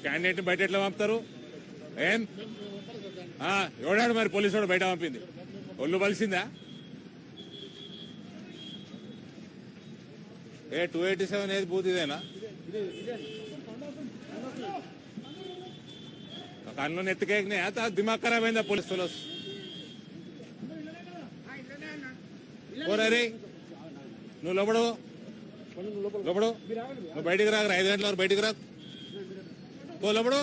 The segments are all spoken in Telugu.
క్యాండిడేట్ బయట ఎట్లా పంపుతారు? ఏం ఎవడాడు మరి పోలీసు వాడు బయట పంపింది? ఒళ్ళు బలిసిందా? 287 ఏది బూత్ ఇదేనా? కళ్ళు నెత్తికేకినాయా? దిమాగ్ ఖరాబ్ అయిందా పోలీసు వాళ్ళు? రే నువ్వు లోపడు నువ్వు బయటికి రాగరా, 5 గంటల వరకు బయటికి రా. లోపడు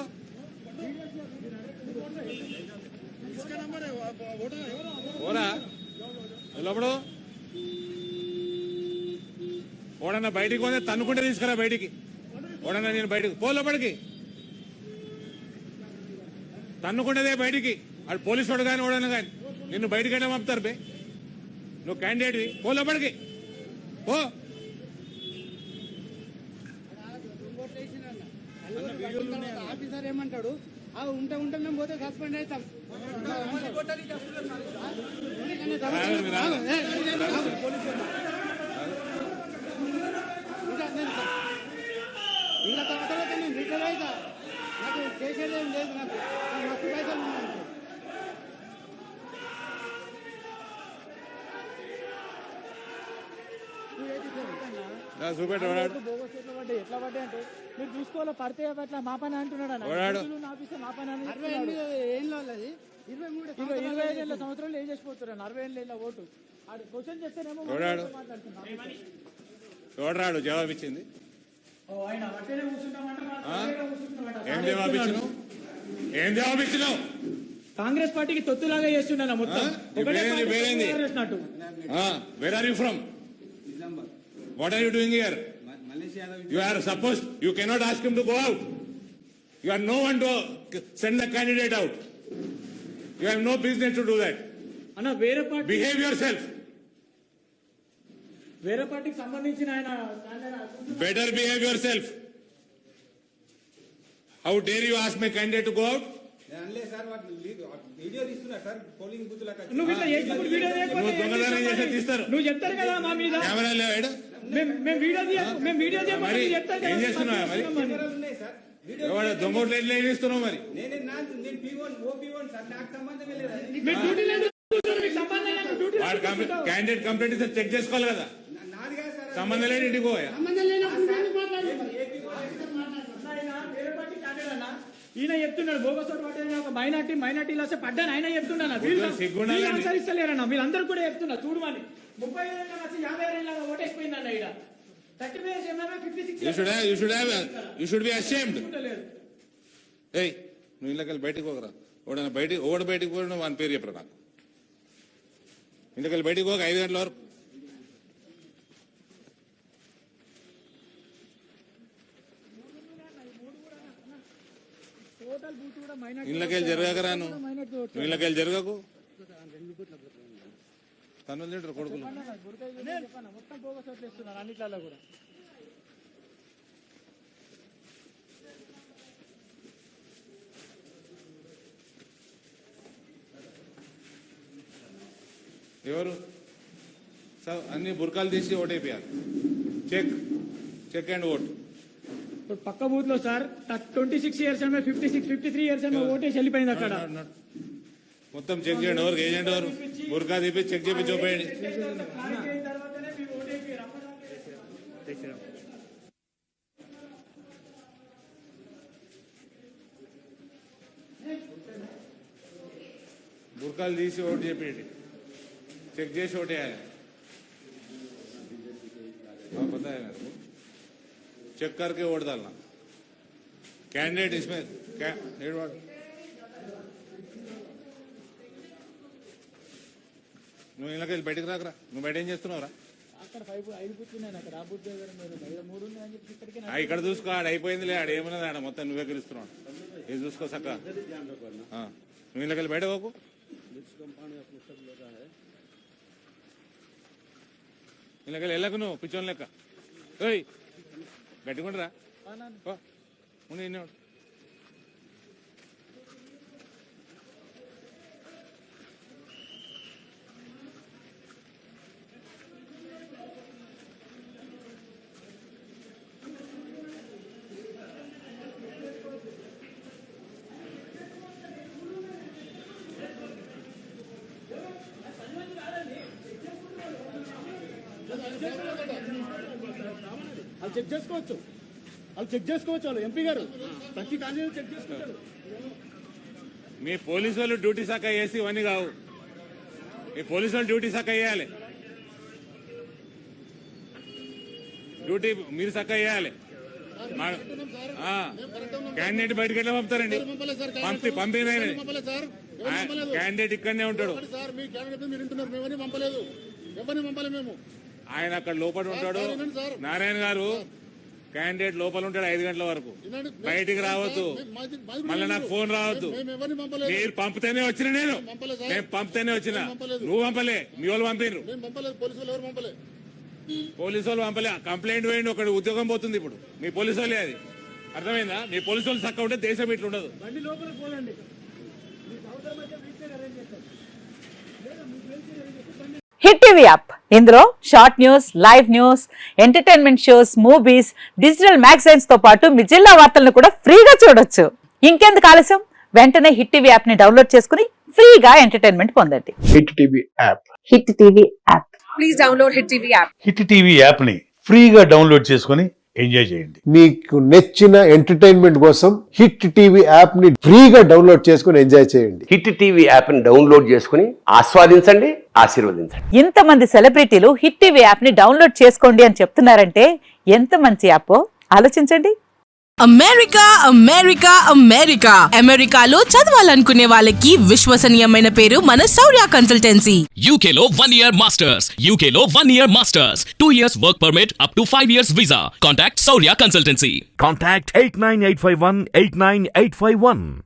ఓరా లోపడు. ఓడన్నా బయటికి పోతే తన్నుకుంటే తీసుకురా బయటికి. ఓడన్నా నేను బయటికి లోపలికి తన్నుకుంటేదే బయటికి. అది పోలీసు వాడు కానీ ఓడన్నా కానీ నిన్ను బయటికి అయినా పంపుతారు బే. నువ్వు క్యాండిడేట్వి, లోపలికి పో. ఆఫీసర్ ఏమంటాడు? ఉంటే మేము పోతే సస్పెండ్ అవుతాం. ఇంకా తర్వాత నేను రిటైర్ అవుతా. నాకు చేసేదేం లేదు. నాకు మస్తు పైసలు ఉన్నాయి. ఎట్లా పడ్డాయి అంటే మీరు చూసుకోవాలి. పడితే అట్లా మా పని అంటున్నాడు. 25 సంవత్సరాలు ఏం చేసిపోతున్నాను. 65 ఓటు క్వశ్చన్ చెప్తేనేమో చూడరాడు జవాబు ఇచ్చింది. ఏం జవాబు ఇచ్చినావు? కాంగ్రెస్ పార్టీకి తొత్తులాగా చేస్తున్నాను మొత్తం. Where are you from? What are you doing here? You are supposed, you cannot ask him to go out. You are no one to send the candidate out. You have no business to do that. Anna, వేరే పార్టీ behave yourself. వేరే పార్టీకి సంబంధించిన ఆయన better behave yourself. How dare you ask my candidate to go out? నువ్వు దొంగతనం చేస్తే తీస్తారు. నువ్వు చెప్తారు కదా మా మీద. ఏం చేస్తున్నావా మరి? దొంగోట్లు ఎట్లా ఏమిస్తున్నావు మరి? క్యాండిడేట్ కంప్లైంట్ ఇస్తే చెక్ చేసుకోవాలి కదా. సంబంధం లేని ఇంటికి పోయా. ఈయన చెప్తున్నాడు బోగస్ ఒక మైనార్టీలో పడ్డాను. ఆయన చెప్తున్నాను అనుసరిస్తలేరన్న. వీళ్ళందరూ కూడా చెప్తున్నారు చూడమని. 35 ఏళ్ళ 50 ఏళ్ళ ఓటేసిపోయిందన్న. ఇక్కడ 30 years ఏమన్నా 56. You should be ashamed. ఏయ్ నువ్వు ఇళ్ళకెళ్ళి బయటకు పోకరా. ఓడ బయటకు పోయిన వాని పేరు చెప్పరా నాకు. ఇంటికెళ్ళి బయటకు పోక 5 గంటల వరకు. ఇళ్ళకెళ్ళి జరగకరా. నువ్వు ఇళ్ళకెళ్ళి జరగకు. తనులు తింటారు కొడుకులు. మొత్తం బోగస్ ఓట్లేస్తున్నారు అన్నిట్లలో కూడా. ఎవరు అన్ని బుర్కాలు తీసి ఓటైపోయారు. Check and vote. ఇప్పుడు పక్క బూత్ లో సార్ 26 years 53 years ఓటేసి వెళ్ళిపోయింది అక్కడ. మొత్తం చెక్ చేయండి. ఎవరికి ఏజెంట్ ఎవరు బుర్కా తీపి చెక్ చేపి చూపేయండి. బుర్కాలు తీసి ఓటు చెప్పేయండి. చెక్ చేసి ఓటేయాలి. पता है मेरे को. चेक करके वोट डालना. कैंडिडेट इसमें నువ్వు ఇళ్ళకెళ్ళి బయటకు రాకరా. నువ్వు బయట ఏం చేస్తున్నావురా? ఇక్కడ చూసుకో. ఆడ అయిపోయిందిలే. ఆడ ఏమన్నది ఆడ మొత్తం నువ్వే గెలుస్తున్నావు. ఇది చూసుకో చక్క. నువ్వు ఇళ్ళకెళ్ళి బయట పోకు. ఇళ్ళకెళ్ళి వెళ్ళకు నువ్వు పిచ్చోని లెక్క. ఓయ్ గట్టిగుండరా. ఉండి ఇన్నేవాడు. వాళ్ళు చెక్ చేసుకోవచ్చు, వాళ్ళు ఎంపీ గారు ప్రతి కాలేజీ చెక్ చేసుకుంటారు. మీ పోలీసు వాళ్ళు డ్యూటీ శాఖ వేసి ఇవన్నీ కావు. మీ పోలీసు వాళ్ళు డ్యూటీ శాఖ వేయాలి, డ్యూటీ మీరు శాఖ వేయాలి. క్యాండిడేట్ బయటకు ఎట్లా పంపుతారండి? పంపిన క్యాండిడేట్ ఇక్కడనే ఉంటాడు, ఆయన అక్కడ లోపల ఉంటాడు. నారాయణ గారు క్యాండిడేట్ లోపల ఉంటాడు 5 గంటల వరకు, బయటికి రావద్దు, మళ్ళీ నాకు ఫోన్ రావద్దు. మీరు పంపితేనే వచ్చిన, నేను పంపితేనే వచ్చిన, నువ్వు పంపలే, మీ వాళ్ళు పంపినరు, పోలీసు వాళ్ళు పంపలే. కంప్లైంట్ వేయండి, ఒకటి ఉద్యోగం పోతుంది ఇప్పుడు. మీ పోలీసు వాళ్ళే, అది అర్థమైందా? మీ పోలీసు వాళ్ళు చక్క ఉంటే దేశం ఇట్లా ఉండదు. హిట్ టీవీ యాప్, ఇందులో short news, live news, entertainment shows, movies, digital magazines తో పాటు మీ జిల్లా వార్తలను కూడా ఫ్రీగా చూడొచ్చు. ఇంకెందుకు ఆలస్యం, వెంటనే హిట్ టీవీ యాప్ ని డౌన్లోడ్ చేసుకుని ఫ్రీగా ఎంటర్టైన్మెంట్ పొందండి. Hit TV app. Hit TV app, please download hit TV app. Hit TV app ని ఫ్రీగా డౌన్లోడ్ చేసుకుని ఎంజాయ్ చేయండి. మీకు నచ్చిన ఎంటర్టైన్మెంట్ కోసం హిట్ టీవీ యాప్ ని ఫ్రీగా డౌన్లోడ్ చేసుకుని ఎంజాయ్ చేయండి. హిట్ టీవీ యాప్ ని డౌన్లోడ్ చేసుకుని ఆస్వాదించండి, ఆశీర్వదించండి. ఇంతమంది సెలబ్రిటీలు హిట్ టీవీ యాప్ ని డౌన్లోడ్ చేసుకోండి అని చెప్తున్నారంటే ఎంత మంచి యాప్ ఆలోచించండి. అమెరికా అమెరికా అమెరికా అమెరికాలో చదవాలనుకునే వాళ్ళకి విశ్వసనీయమైన పేరు మన శౌర్య కన్సల్టెన్సీ. UK లో 1 year masters, UK లో 1 year masters, 2 years work permit up to 5 years visa. Contact Saurya Consultancy. Contact 89851 89851.